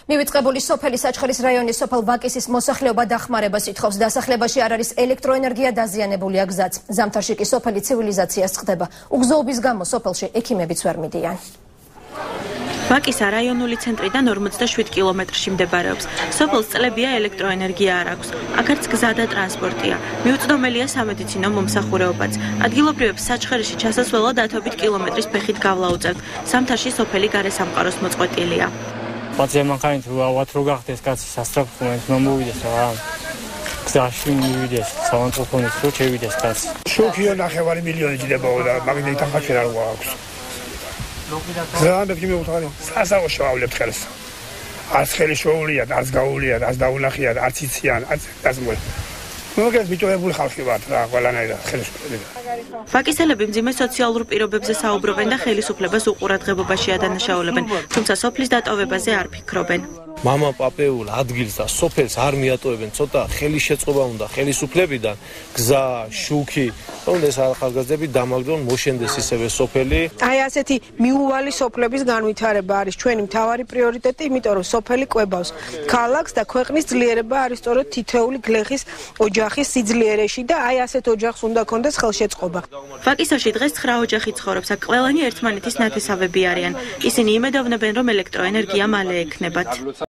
მივიწყებული სოფელი საჩხერის რაიონის სოფელ ვაკისის მოსახლეობა დახმარებას ითხოვს. დასახლებაში არ არის ელექტროენერგია, დაზიანებულია გზაც. ზამთარში კი სოფელი ცივილიზაციას ხდება. უგზოობის გამო სოფელში ექიმებიც ვერ მიდიან. ვაკისა რაიონული ცენტრიდან 47 კილომეტრში მდებარეობს. სოფელს წლებია ელექტროენერგია არ აქვს. აქაც გზა და ტრანსპორტია. მიუწვდომელია სამედიცინო მომსახურეობაც. ადგილობრივებს საჩხერეში ჩასასვლელად 10 კილომეტრის ფეხით გავლა უწევთ. ზამთარში სოფელი გარესამყაროს მოწყვეტილია. Păția care au atrugat casă să străp cum nu mă uite să am. Gzași mi uite să am într-un ce uite casă. Șochii na xevari milioni de băuda, magneita facerea wax. Zăan de kimi utare. Sasa o șoule pțeles. Ați xeli șoulia, ați gaulia, ați daunahia, ați țian, ați mult. Nu că viitorul bun xalqi ვართ რა, ყველანაირად ხელისუფლება. ვაკისელები მძიმე სოციალურ პირობებზე საუბრობენ და ხელისუფლებას უყურადღებობაში ადანაშაულებენ, თუმცა სოფლის დატოვებაზე არ ფიქრობენ. მამა პაპეულ ადგილს და სოფელს არ მიატოვებენ, ცოტა ხელისშეწყობა უნდა ხელისუფლებიდან, გზა, შუქი, თუნდაც ეს ახალგაზრდები დამაგრონ მოშენდეს ისევე სოფელი. აი ასეთი მიუვალი სოფლების განვითარება არის ჩვენი მთავარი პრიორიტეტი, იმიტომ რომ სოფელი კვებავს ქალაქს და ქვეყნის ძლიერება არის სწორედ თითოეული გლეხის ოჯახის სიძლიერეში და აი ასეთ ოჯახს უნდა კონდეს ხელშეწყობა. ვაკისაში დღეს 9 ოჯახი ცხოვრობს, აქ ყველანი ერთმანეთის ნათესავები არიან. ისინი იმედოვნებენ, რომ ელექტროენერგია მალე ექნებათ.